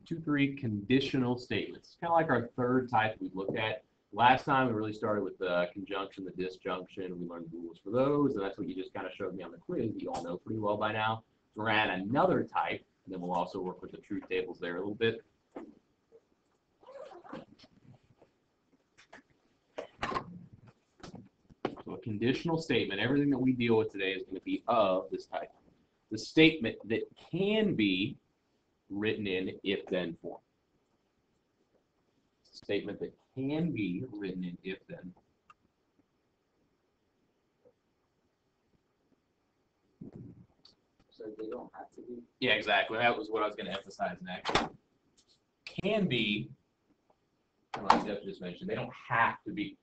2-3 conditional statements. Kind of like our third type we looked at. Last time we really started with the conjunction, the disjunction. We learned the rules for those, and that's what you just kind of showed me on the quiz. You all know pretty well by now. So we're going to add another type, and then we'll also work with the truth tables there a little bit. So a conditional statement, everything that we deal with today is going to be of this type. The statement that can be written in if-then form. Statement that can be written in if-then. So they don't have to be? Yeah, exactly. That was what I was going to emphasize next. Can be, like Jeff just mentioned, they don't have to be.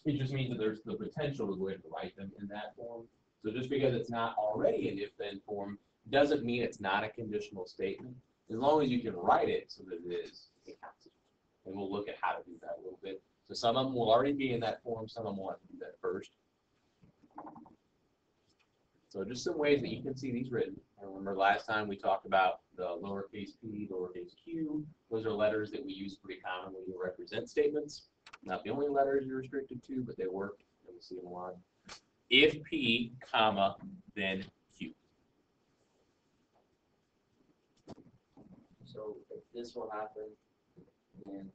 It just means that there's the potential to go ahead and write them in that form. So just because it's not already in if-then form doesn't mean it's not a conditional statement. As long as you can write it so that it is, it counts. And we'll look at how to do that a little bit. So some of them will already be in that form, some of them will have to do that first. So just some ways that you can see these written. I remember last time we talked about the lowercase p, lowercase q. Those are letters that we use pretty commonly to represent statements. Not the only letters you're restricted to, but they work, and we see them a lot. If p, comma, then q. So if this will happen, then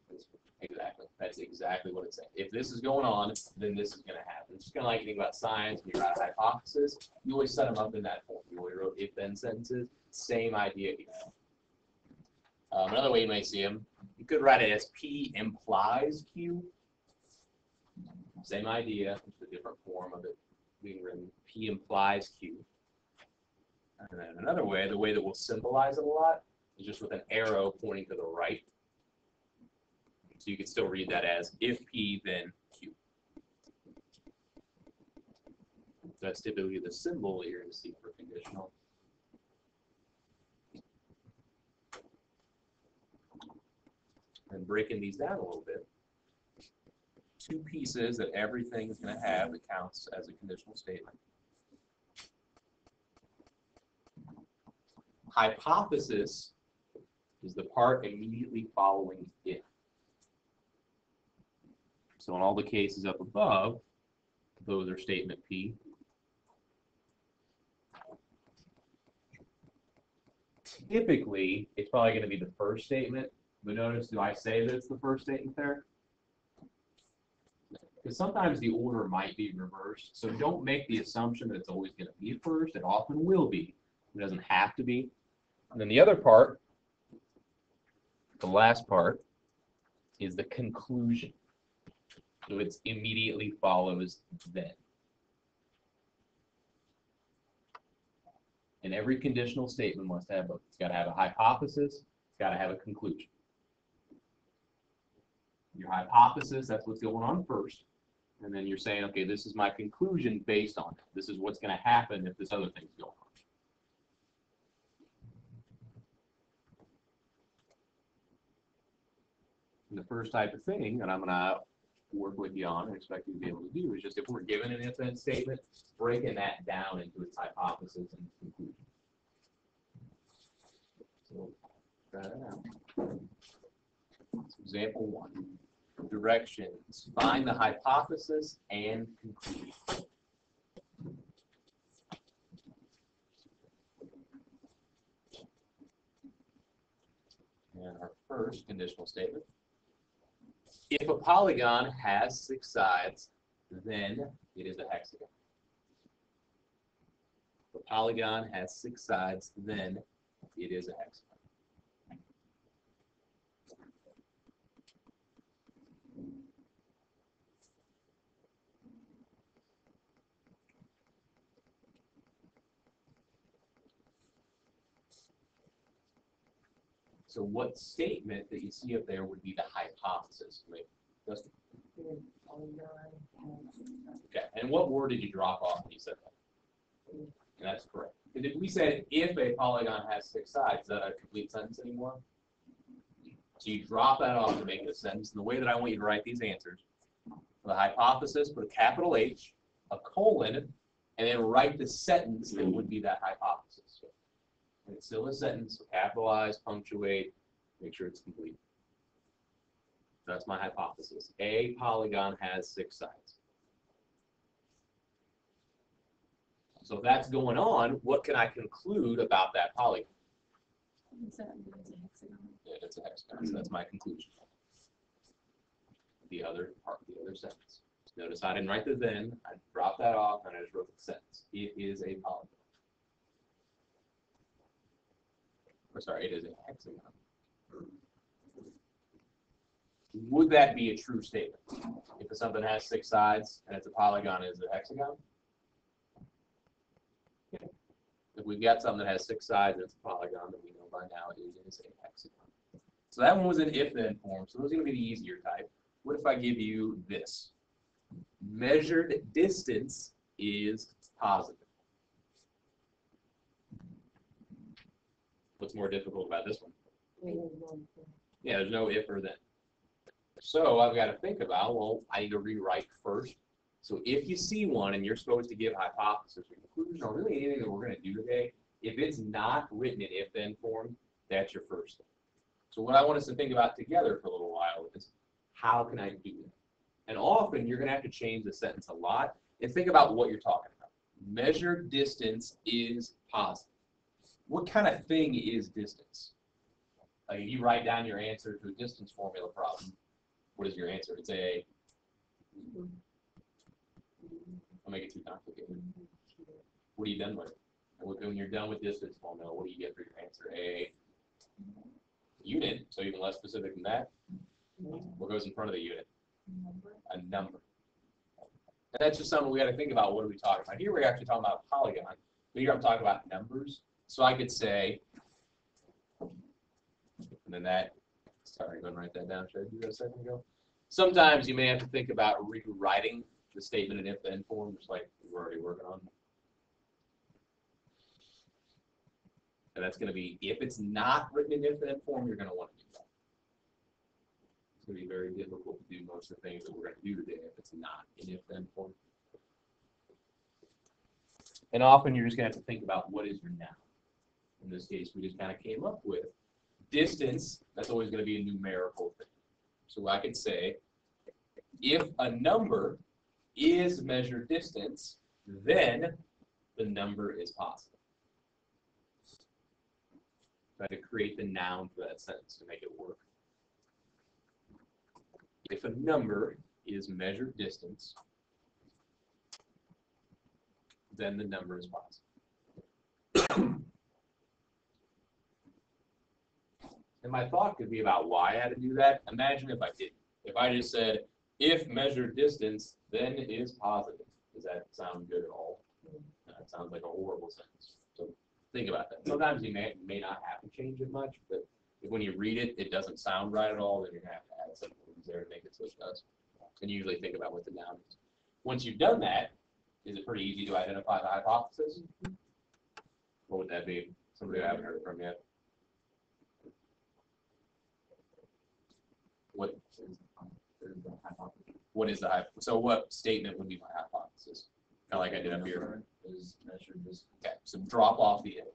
this will. Exactly. That's exactly what it's saying. If this is going on, then this is going to happen. It's kind of like you think about science. When you write a hypothesis, you always set them up in that form. You always wrote if-then sentences. Same idea here. Another way you may see them, you could write it as P implies Q. Same idea, just a different form of it being written. P implies Q. And then another way, the way that we'll symbolize it a lot, is just with an arrow pointing to the right. So you can still read that as if P, then Q. That's typically the symbol that you're going to see for conditional. And breaking these down a little bit, two pieces that everything is going to have that counts as a conditional statement. Hypothesis is the part immediately following if. So in all the cases up above, those are statement P. Typically, it's probably going to be the first statement, but notice, do I say that it's the first statement there? Because sometimes the order might be reversed, so don't make the assumption that it's always going to be first. It often will be. It doesn't have to be. And then the other part, the last part, is the conclusion. So it immediately follows then. And every conditional statement must have both. It's got to have a hypothesis. It's got to have a conclusion. Your hypothesis, that's what's going on first. And then you're saying, okay, this is my conclusion based on it. This is what's going to happen if this other thing's going on. And the first type of thing that I'm going to work with you on and expect you to be able to do is just if we're given an if-then statement, breaking that down into its hypothesis and conclusion. So try that out. Example 1. Directions. Find the hypothesis and conclusion. And our first conditional statement. If a polygon has 6 sides, then it is a hexagon. If a polygon has 6 sides, then it is a hexagon. So what statement that you see up there would be the hypothesis? Justin? Okay, and what word did you drop off when you said that? And that's correct. Because if we said if a polygon has 6 sides, is that a complete sentence anymore? So you drop that off to make it a sentence. And the way that I want you to write these answers, for the hypothesis, put a capital H, a colon, and then write the sentence that would be that hypothesis. And it's still a sentence, so capitalize, punctuate, make sure it's complete. That's my hypothesis. A polygon has 6 sides. So if that's going on, what can I conclude about that polygon? It's a hexagon. Yeah, it's a hexagon, so that's my conclusion. The other part, the other sentence. Notice I didn't write the then, I dropped that off, and I just wrote the sentence. It is a polygon. Or sorry, it is a hexagon. Would that be a true statement? If something has 6 sides and it's a polygon, is it a hexagon? Yeah. If we've got something that has 6 sides and it's a polygon, then we know by now it is a hexagon. So that one was an if-then form, so those are going to be the easier type. What if I give you this? Measured distance is positive. What's more difficult about this one? Yeah, there's no if or then. So I've got to think about, well, I need to rewrite first. So if you see one and you're supposed to give hypothesis or conclusion or really anything that we're going to do today, if it's not written in if-then form, that's your first thing. So what I want us to think about together for a little while is, how can I do that? And often you're going to have to change the sentence a lot and think about what you're talking about. Measured distance is positive. What kind of thing is distance? Like if you write down your answer to a distance formula problem, what is your answer? It's a, I'll make it too complicated. What are you done with? When you're done with distance formula, what do you get for your answer? A unit, so even less specific than that. What goes in front of the unit? A number. And that's just something we got to think about. What are we talking about? Here we're actually talking about a polygon, but here I'm talking about numbers. So I could say, and then that, sorry, go and write that down. Should I do that a second ago? Sometimes you may have to think about rewriting the statement in if-then form, just like we're already working on. And that's going to be, if it's not written in if-then form, you're going to want to do that. It's going to be very difficult to do most of the things that we're going to do today if it's not in if-then form. And often you're just going to have to think about what is your noun. In this case, we just kind of came up with distance. That's always going to be a numerical thing. So I could say, if a number is measured distance, then the number is positive. So I had to create the noun for that sentence to make it work. If a number is measured distance, then the number is positive. And my thought could be about why I had to do that. Imagine if I didn't. If I just said, if measured distance, then it is positive. Does that sound good at all? No, it sounds like a horrible sentence. So think about that. Sometimes you may not have to change it much, but if when you read it, it doesn't sound right at all, then you're going to have to add some things there to make it so it does. And you usually think about what the noun is. Once you've done that, is it pretty easy to identify the hypothesis? What would that be? Somebody I haven't heard from yet. What is the hypothesis? So what statement would be my hypothesis? Kind of like I did up here. Is measured distance. Okay, so drop off the if.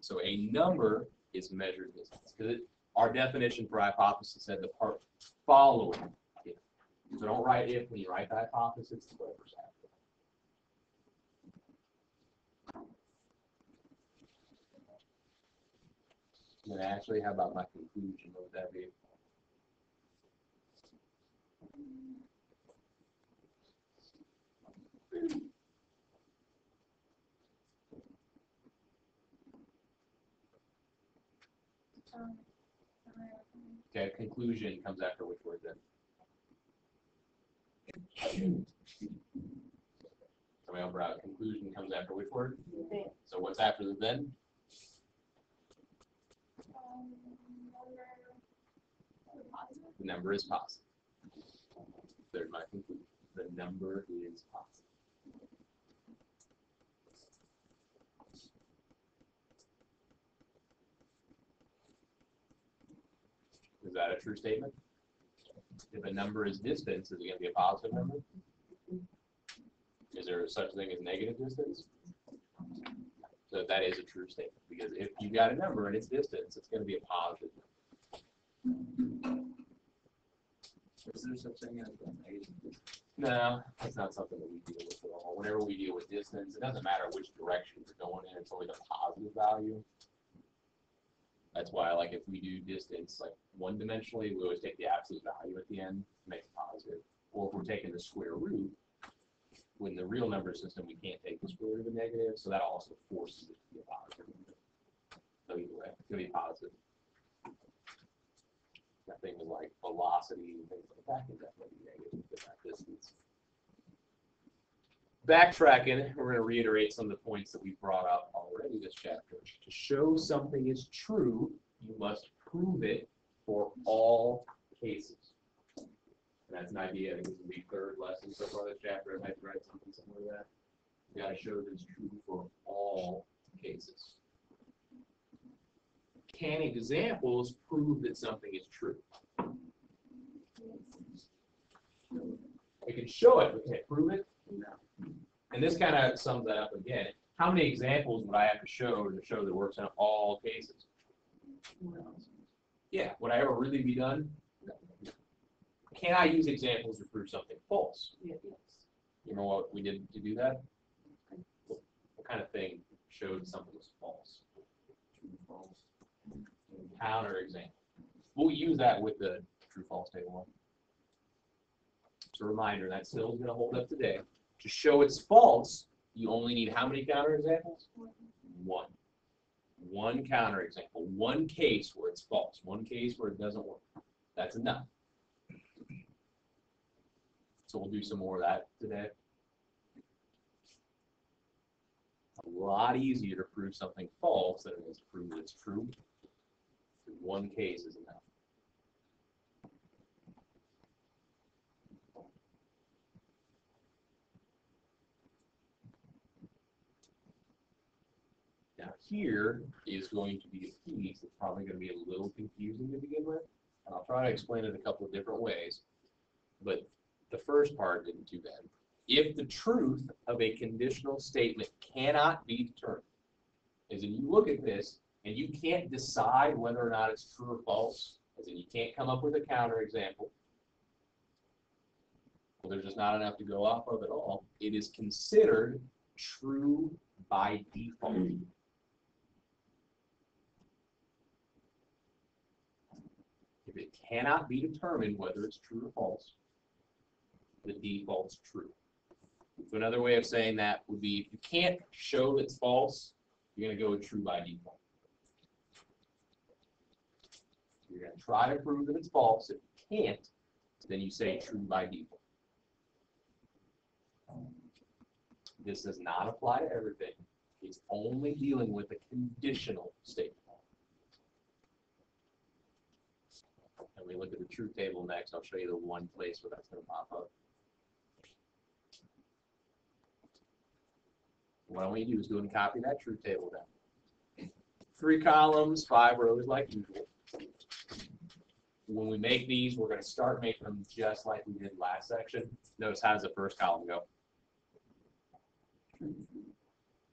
So a number is measured distance. Because our definition for hypothesis said the part following if. So don't write if when you write the hypothesis, it's whatever's after. And then actually, how about my conclusion? What would that be? Okay, conclusion comes after which word then? Somebody else brought conclusion comes after which word? So what's after the then? The number is positive. There's my conclusion. The number is positive. Is that a true statement? If a number is distance, is it going to be a positive number? Is there such a thing as negative distance? So So that is a true statement, because if you got a number and its distance, it's going to be a positive. Is there such thing as a negative? No, that's not something that we deal with at all. Whenever we deal with distance, it doesn't matter which direction you're going in, it's always a positive value. That's why, like, if we do distance, like, one-dimensionally, we always take the absolute value at the end to make it positive. Or if we're taking the square root, when the real number system, we can't take the square root of a negative, so that also forces it to be a positive. So either way, it's going to be positive. That thing with, like, velocity and things like that can definitely be negative at that distance. Backtracking, we're going to reiterate some of the points that we brought up already this chapter. To show something is true, you must prove it for all cases. And that's an idea. I think this will be third lesson so far this chapter. I might write something similar to that. You got to show that it's true for all cases. Can examples prove that something is true? We can show it, but can it prove it? No. And this kind of sums that up again. How many examples would I have to show that it works in all cases? Yeah, would I ever really be done? No. Can I use examples to prove something false? Yes. You know what we did to do that? What kind of thing showed something was false? True, false. Counter example. We'll use that with the true-false table. It's a reminder that still is going to hold up today. To show it's false, you only need how many counter examples? One. One counter example. One case where it's false. One case where it doesn't work. That's enough. So we'll do some more of that today. A lot easier to prove something false than it is to prove that it's true. One case is enough. Now here is going to be a piece that's probably going to be a little confusing to begin with, and I'll try to explain it a couple of different ways, but the first part isn't too bad. If the truth of a conditional statement cannot be determined, as in you look at this and you can't decide whether or not it's true or false, as in you can't come up with a counter example, well, there's just not enough to go off of at all, it is considered true by default. If it cannot be determined whether it's true or false, the default's true. So another way of saying that would be if you can't show it's false, you're going to go with true by default. You're going to try to prove that it's false. If you can't, then you say true by default. This does not apply to everything. It's only dealing with a conditional statement. And we look at the truth table next. I'll show you the one place where that's going to pop up. What I want you to do is go and copy that truth table down. 3 columns, 5 rows like usual. When we make these, we're going to start making them just like we did last section. Notice how does the first column go?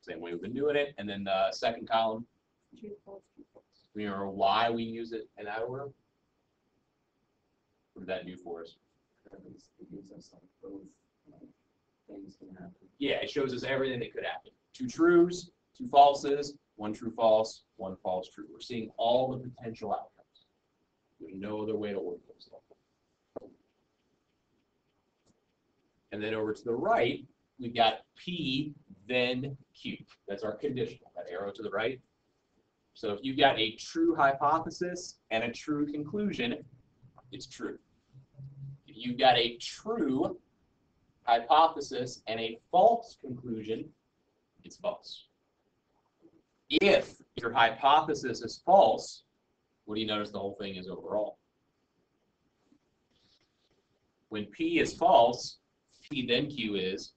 Same way we've been doing it. And then the second column, True, false, true, false. remember why we use it in that order? What did that do for us? It gives us like both things can happen. Yeah, it shows us everything that could happen. 2 trues, 2 falses, 1 true false, 1 false true. We're seeing all the potential outcomes. There's no other way to order those. And then over to the right, we've got P, then Q. That's our conditional, that arrow to the right. So if you've got a true hypothesis and a true conclusion, it's true. If you've got a true hypothesis and a false conclusion, it's false. If your hypothesis is false, what do you notice the whole thing is overall? When P is false, P then Q is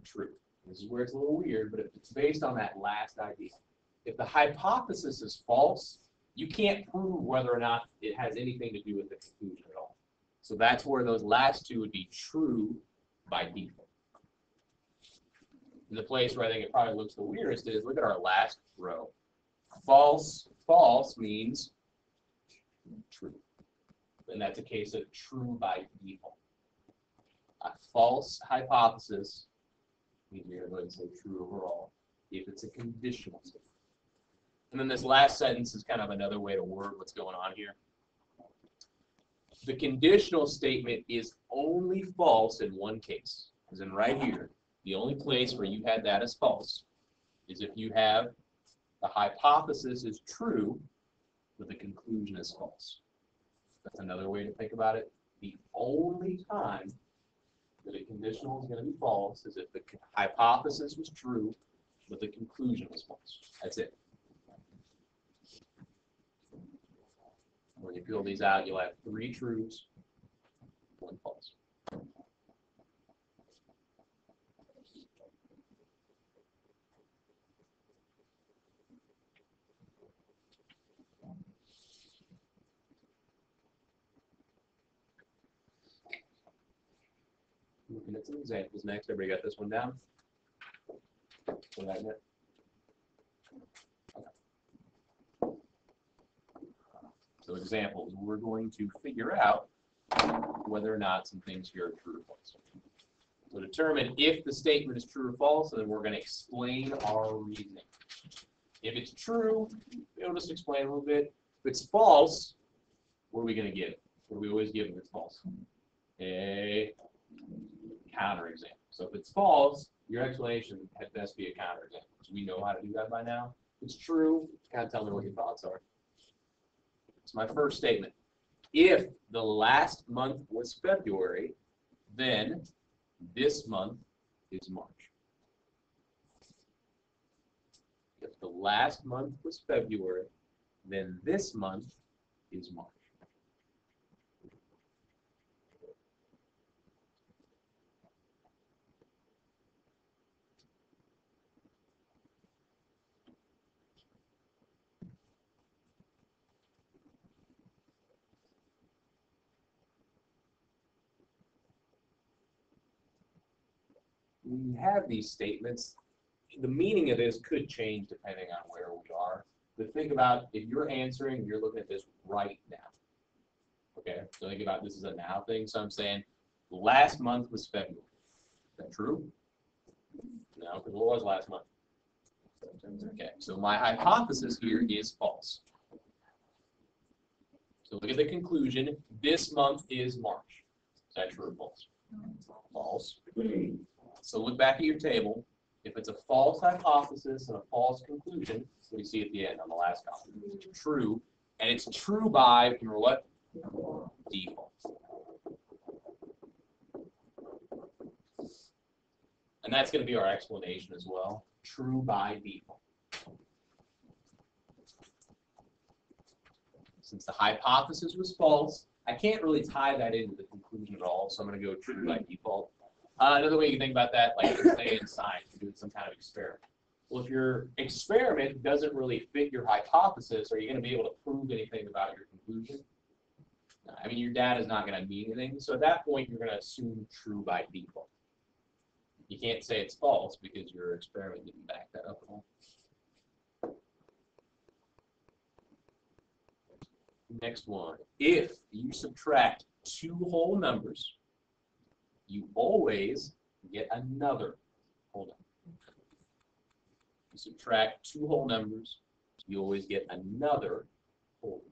true. This is where it's a little weird, but it's based on that last idea. If the hypothesis is false, you can't prove whether or not it has anything to do with the conclusion at all. So that's where those last 2 would be true by default. And the place where I think it probably looks the weirdest is, look at our last row. False, false means true. And that's a case of true by default. A false hypothesis means you're going to say true overall if it's a conditional statement. And then this last sentence is kind of another way to word what's going on here. The conditional statement is only false in one case, as in right here. The only place where you had that as false is if you have the hypothesis is true, but the conclusion is false. That's another way to think about it. The only time that a conditional is going to be false is if the hypothesis was true, but the conclusion was false. That's it. When you fill these out, you'll have 3 truths, 1 false. Looking at some examples next. Everybody got this one down? So examples, we're going to figure out whether or not some things here are true or false. So determine if the statement is true or false, and then we're going to explain our reasoning. If it's true, we'll just explain a little bit. If it's false, what are we going to give? What do we always give if it's false? A counterexample. So if it's false, your explanation had best be a counterexample. So we know how to do that by now. If it's true, kind of tell me what your thoughts are. It's my first statement. If the last month was February, then this month is March. If the last month was February, then this month is March. We have these statements. The meaning of this could change depending on where we are. But think about if you're answering, you're looking at this right now. Okay, so think about this is a now thing. So I'm saying last month was February. Is that true? No, because what was last month? Okay, so my hypothesis here is false. So look at the conclusion. This month is March. Is that true or false? False. So look back at your table. If it's a false hypothesis and a false conclusion, what do you see at the end on the last column? True. And it's true by, remember what? Default. And that's going to be our explanation as well. True by default. Since the hypothesis was false, I can't really tie that into the conclusion at all, so I'm going to go true by default. Another way you can think about that, like say in science, you're doing some kind of experiment. Well, if your experiment doesn't really fit your hypothesis, are you going to be able to prove anything about your conclusion? No, I mean, your data is not going to mean anything, so at that point, you're going to assume true by default. You can't say it's false because your experiment didn't back that up at all. Next one, if you subtract 2 whole numbers, you always get another whole number. You subtract 2 whole numbers, you always get another whole number.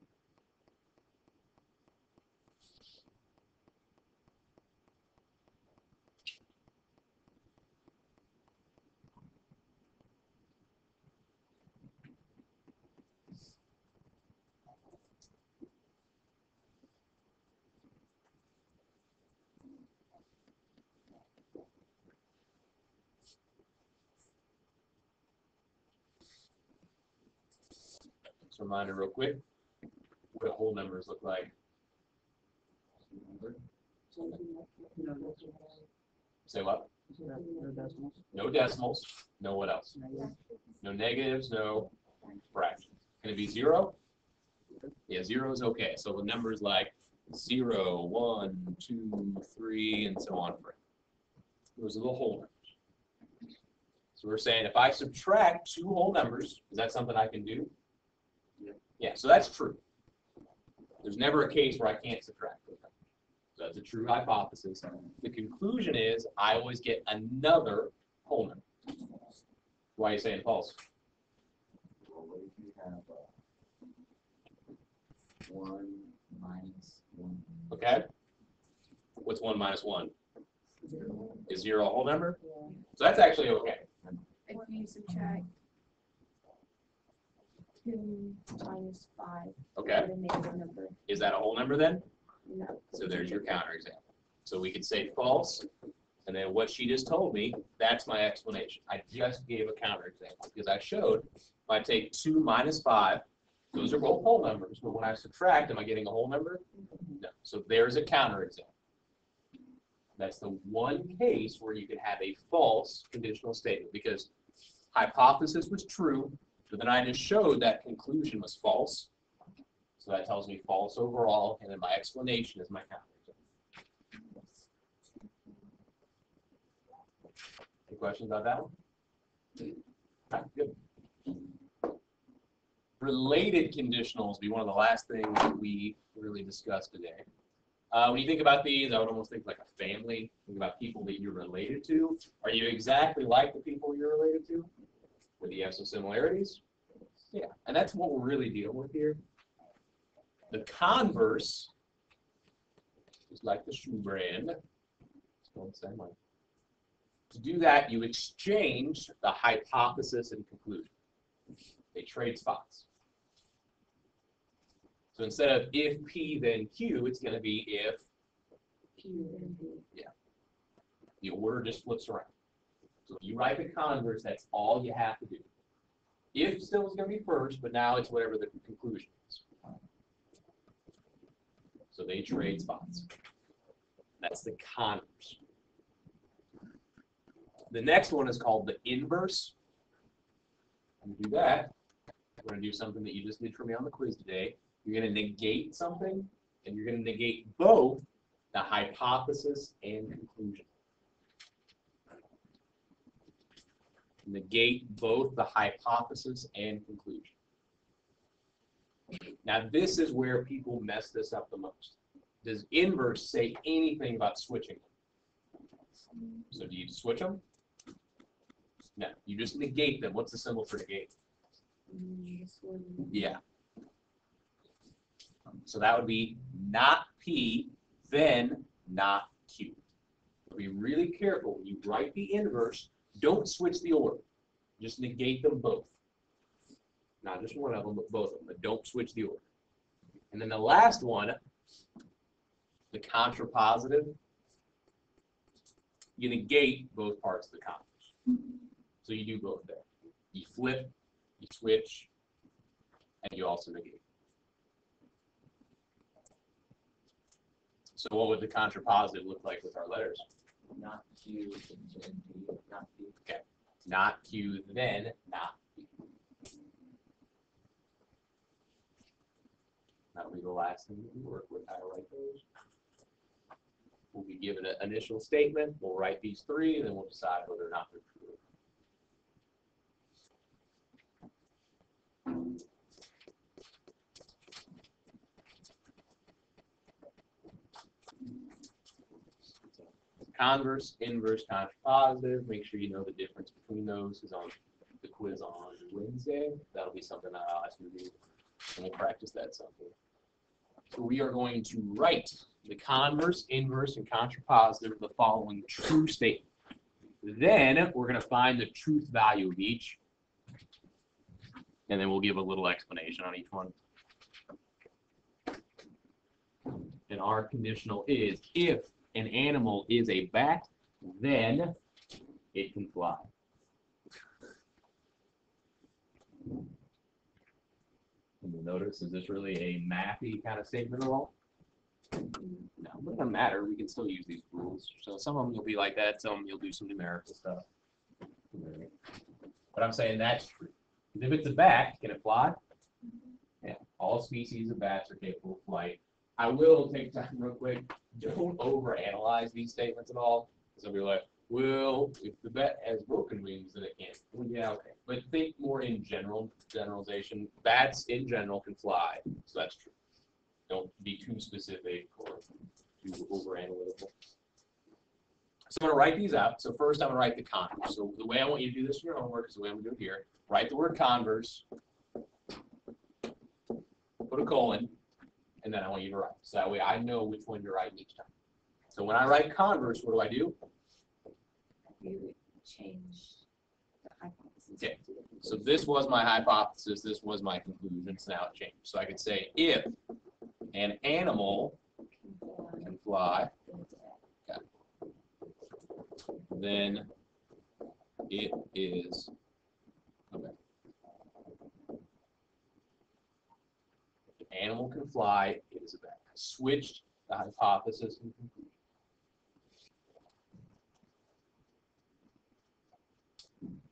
Just a reminder real quick, what whole numbers look like. Say what? No decimals. No what else? No negatives, no fractions. Can it be 0? Yeah, 0 is okay. So the numbers like 0, 1, 2, 3, and so on. Those are the whole numbers. So we're saying if I subtract two whole numbers, is that something I can do? Yeah. Yeah, so that's true. There's never a case where I can't subtract those numbers. So that's a true hypothesis. The conclusion is I always get another whole number. Why are you saying false? Well, what if you have 1 minus 1? Okay. What's 1 minus 1? 0. Is 0 a whole number? So that's actually okay. If you subtract 2 minus 5, Okay. get a negative number. Is that a whole number then? No. So there's your counterexample. So we could say false, and then what she just told me, that's my explanation. I just gave a counterexample because I showed if I take 2 minus 5, those are both whole numbers, but when I subtract, am I getting a whole number? No. So there's a counterexample. That's the one case where you could have a false conditional statement because hypothesis was true, but then I just showed that conclusion was false. So that tells me false overall, and then my explanation is my counterexample. Any questions about that one? All right, good. Related conditionals be one of the last things that we really discussed today. When you think about these, I would almost think like a family. Think about people that you're related to. Are you exactly like the people you're related to? Or do you have some similarities? Yeah, and that's what we're really dealing with here. The converse is like the shoe brand. It's going the same way. To do that, you exchange the hypothesis and conclusion. They trade spots. So instead of if P then Q, it's going to be if Q and B. Yeah. The order just flips around. So if you write the converse, that's all you have to do. If still is going to be first, but now it's whatever the conclusion is. So they trade spots. That's the converse. The next one is called the inverse. And to do that, we're going to do something that you just did for me on the quiz today. You're going to negate something, and you're going to negate both the hypothesis and conclusion. Negate both the hypothesis and conclusion. Now, this is where people mess this up the most. Does inverse say anything about switching them? So do you switch them? No, you just negate them. What's the symbol for negate? Yeah. So that would be not P, then not Q. Be really careful when you write the inverse. Don't switch the order. Just negate them both. Not just one of them, but both of them. But don't switch the order. And then the last one, the contrapositive, you negate both parts of the converse. So you do both there. You flip, you switch, and you also negate. So what would the contrapositive look like with our letters? Not Q, then P, not P. Okay. Not Q, then not P. That'll be the last thing that we work with, how to write those. We'll be given an initial statement. We'll write these three, and then we'll decide whether or not they're true. Converse, inverse, contrapositive. Make sure you know the difference between those, because on the quiz on Wednesday, that'll be something that I'll ask you to do, and we'll practice that something. So we are going to write the converse, inverse, and contrapositive of the following true statement. Then we're going to find the truth value of each, and then we'll give a little explanation on each one. And our conditional is if an animal is a bat, then it can fly. And you'll notice, is this really a mathy kind of statement at all? No, it doesn't matter. We can still use these rules. So some of them you'll be like that. Some of them you'll do some numerical stuff. But I'm saying that's true. If it's a bat, can it fly? Yeah. All species of bats are capable of flight. I will take time real quick. Don't overanalyze these statements at all. Some people are like, Well, if the bat has broken wings, then it can't. Well, yeah, okay. But think more in generalization. Bats in general can fly, so that's true. Don't be too specific or too over analytical. So I'm going to write these out. So first I'm going to write the converse. So the way I want you to do this in your homework is the way I'm going to do it here. Write the word converse, put a colon, and then I want you to write. So that way I know which one you're writing each time. So when I write converse, what do? You change the hypothesis. Okay. So this was my hypothesis, this was my conclusion, so now it changed. So I could say if an animal can fly, then it is a bat. If an animal can fly, it is a bat. I switched the hypothesis and conclusion.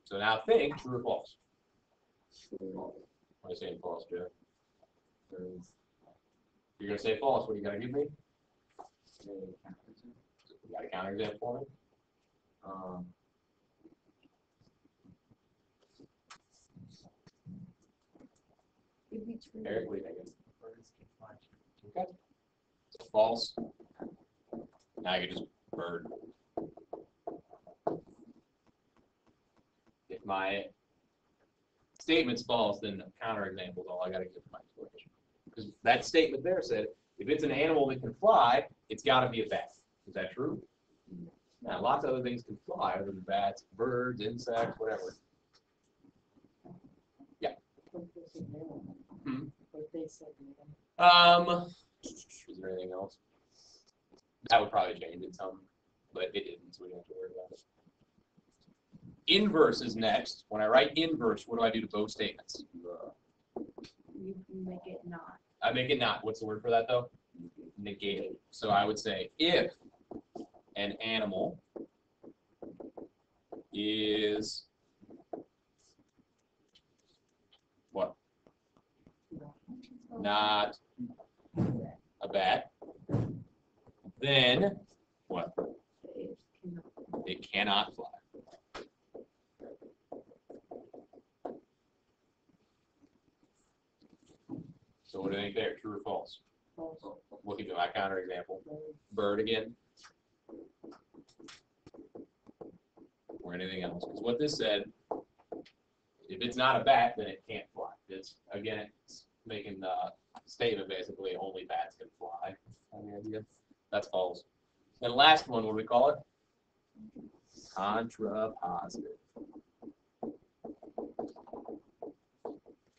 So now think true or false. True. What are you saying false, Joe? You're going to say false. What do you got to give me? You got a counterexample for me? Give me true. Eric, what do you think? Okay. So false. Now you can just bird. If my statement's false, then the counterexample is all I got to give for my explanation. Because that statement there said, if it's an animal that can fly, it's got to be a bat. Is that true? Now, lots of other things can fly other than bats, birds, insects, whatever. Yeah. Hmm. Is there anything else? That would probably change it some, but it didn't, so we don't have to worry about it. Inverse is next. When I write inverse, what do I do to both statements? You make it not. I make it not. What's the word for that, though? Negate. So I would say if an animal is what? Not a bat, then what? It cannot fly. So what do you think there? True or false? Looking at my counterexample. Bird again. Or anything else. Because what this said, if it's not a bat, then it can't fly. It's again, it's making the statement basically only bats can fly. That's false. And the last one, what do we call it? Contrapositive.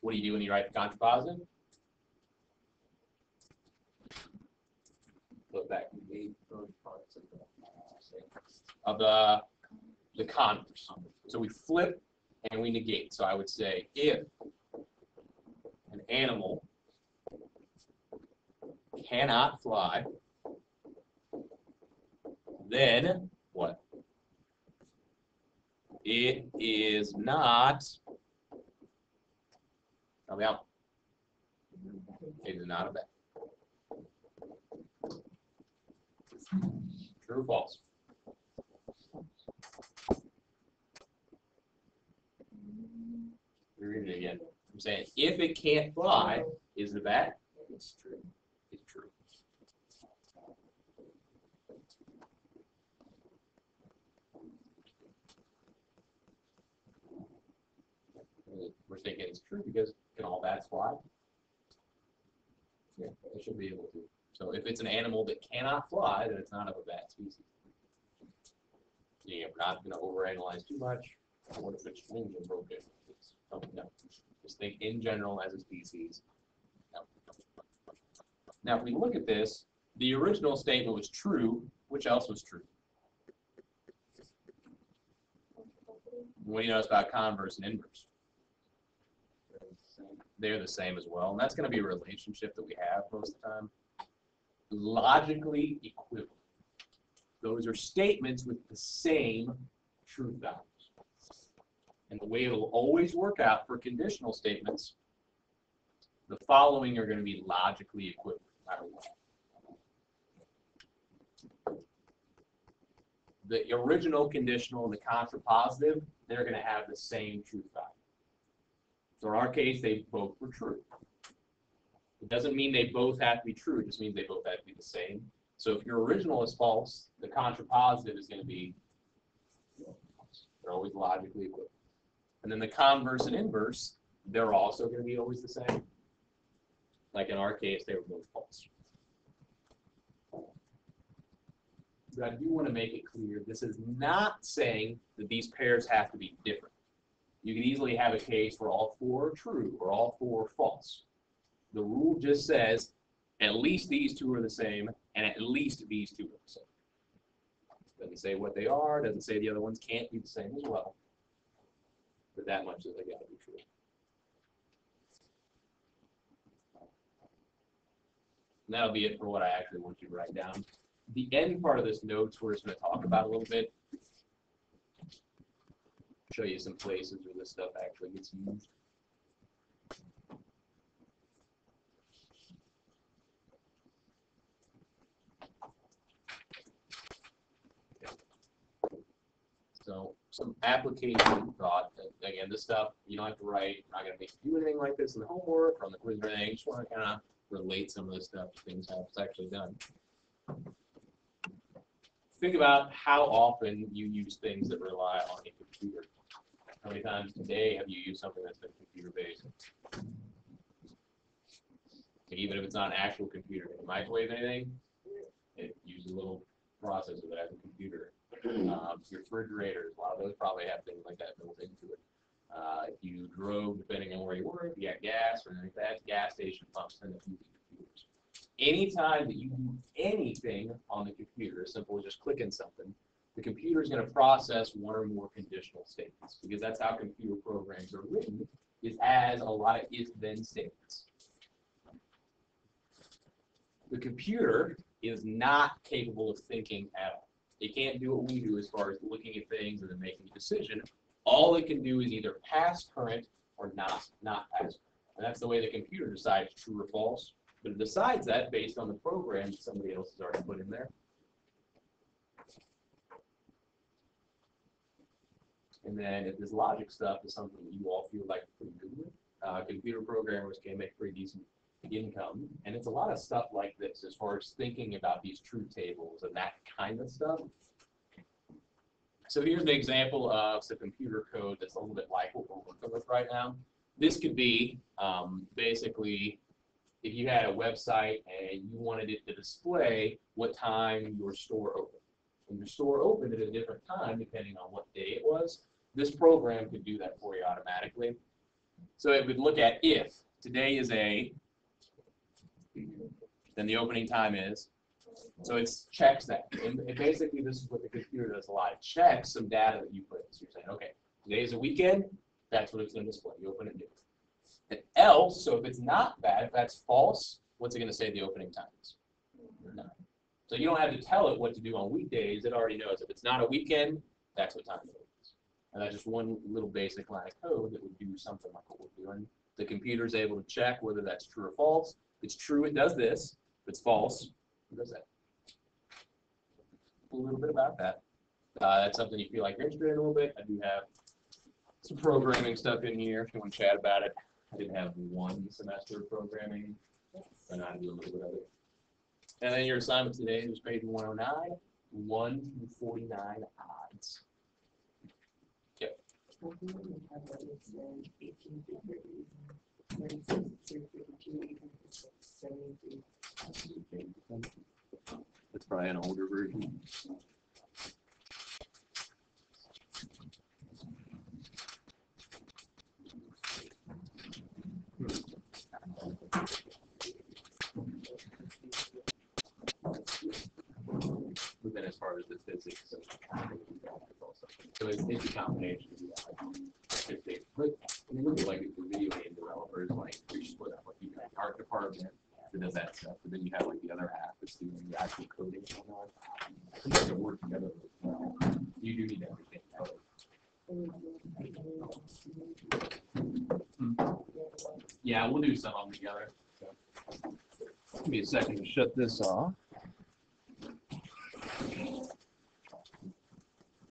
What do you do when you write the contrapositive? Flip back of the converse. So we flip and we negate. So I would say if an animal cannot fly, then what? It is not. Help me out. It is not a bat. True or false? Read it again. I'm saying if it can't fly, is it a bat? It's true. It's true. We're thinking it's true because can all bats fly? Yeah, they should be able to. So if it's an animal that cannot fly, then it's not of a bat species. Yeah, we're not going to overanalyze too much. What if its wings are broken? No. Just think in general as a species. No. Now, if we look at this, the original statement was true. Which else was true? What do you notice about converse and inverse? They're the same as well. And that's going to be a relationship that we have most of the time. Logically equivalent. Those are statements with the same truth values. And the way it'll always work out for conditional statements, the following are going to be logically equivalent, no matter what. the original conditional and the contrapositive, they're going to have the same truth value. So in our case, they both were true. It doesn't mean they both have to be true. It just means they both have to be the same. So if your original is false, the contrapositive is going to be false. They're always logically equivalent. And then the converse and inverse, they're also going to be always the same. Like in our case, they were both false. But I do want to make it clear, this is not saying that these pairs have to be different. You can easily have a case where all four are true or all four are false. The rule just says at least these two are the same and at least these two are the same. Doesn't say what they are, doesn't say the other ones can't be the same as well. But that much is they got to be true. And that'll be it for what I actually want you to write down. The end part of this notes we're just going to talk about a little bit. Show you some places where this stuff actually gets used. So some application thought. Again, this stuff you don't have to write. I'm not going to make you do anything like this in the homework or on the quiz or anything. Just want to kind of relate some of this stuff to things how it's actually done. Think about how often you use things that rely on a computer. How many times today have you used something that's been computer-based? Even if it's not an actual computer, can you microwave anything? It uses a little processor that has a computer. Your refrigerators, a lot of those probably have things like that built into it. If you drove, depending on where you were, if you got gas or anything like that, gas station pumps tend to use computers. Anytime that you do anything on the computer, as simple as just clicking something, the computer is going to process one or more conditional statements, because that's how computer programs are written, is as a lot of if-then statements. The computer is not capable of thinking at all. It can't do what we do as far as looking at things and then making a decision. All it can do is either pass current or not pass current. And that's the way the computer decides true or false. But it decides that based on the program that somebody else has already put in there. And then if this logic stuff is something that you all feel like pretty good with, computer programmers can make pretty decent income. And it's a lot of stuff like this as far as thinking about these truth tables and that kind of stuff. So here's an example of some computer code that's a little bit like what we're working with right now. This could be basically if you had a website and you wanted it to display what time your store opened. When your store opened at a different time, depending on what day it was, this program could do that for you automatically. So it would look at if today is A, then the opening time is. So it checks that. And basically, this is what the computer does a lot. It checks some data that you put in. So you're saying, okay, today is a weekend, that's what it's going to display. You open it new. And else, so if it's not that, if that's false, what's it going to say the opening time is? 9. So you don't have to tell it what to do on weekdays. It already knows if it's not a weekend, that's what time it is. And that's just one little basic line of code that would do something like what we're doing. The computer is able to check whether that's true or false. If it's true, it does this. If it's false, it does that. A little bit about that. That's something you feel like you're interested in a little bit. I do have some programming stuff in here if you want to chat about it. I did have 1 semester of programming, and I do a little bit of it. And then your assignment today is page 109, 1 through 49 odds. Okay. That's probably an older version. But then as far as the physics, so it's a combination of that. But I mean, look at like the video game developers, like you split up, like you have an art department that does that stuff, but then you have like the other half that's doing the actual coding. It doesn't work together well. You do need to understand code. Yeah, we'll do some of them together. So. Give me a second to shut this off.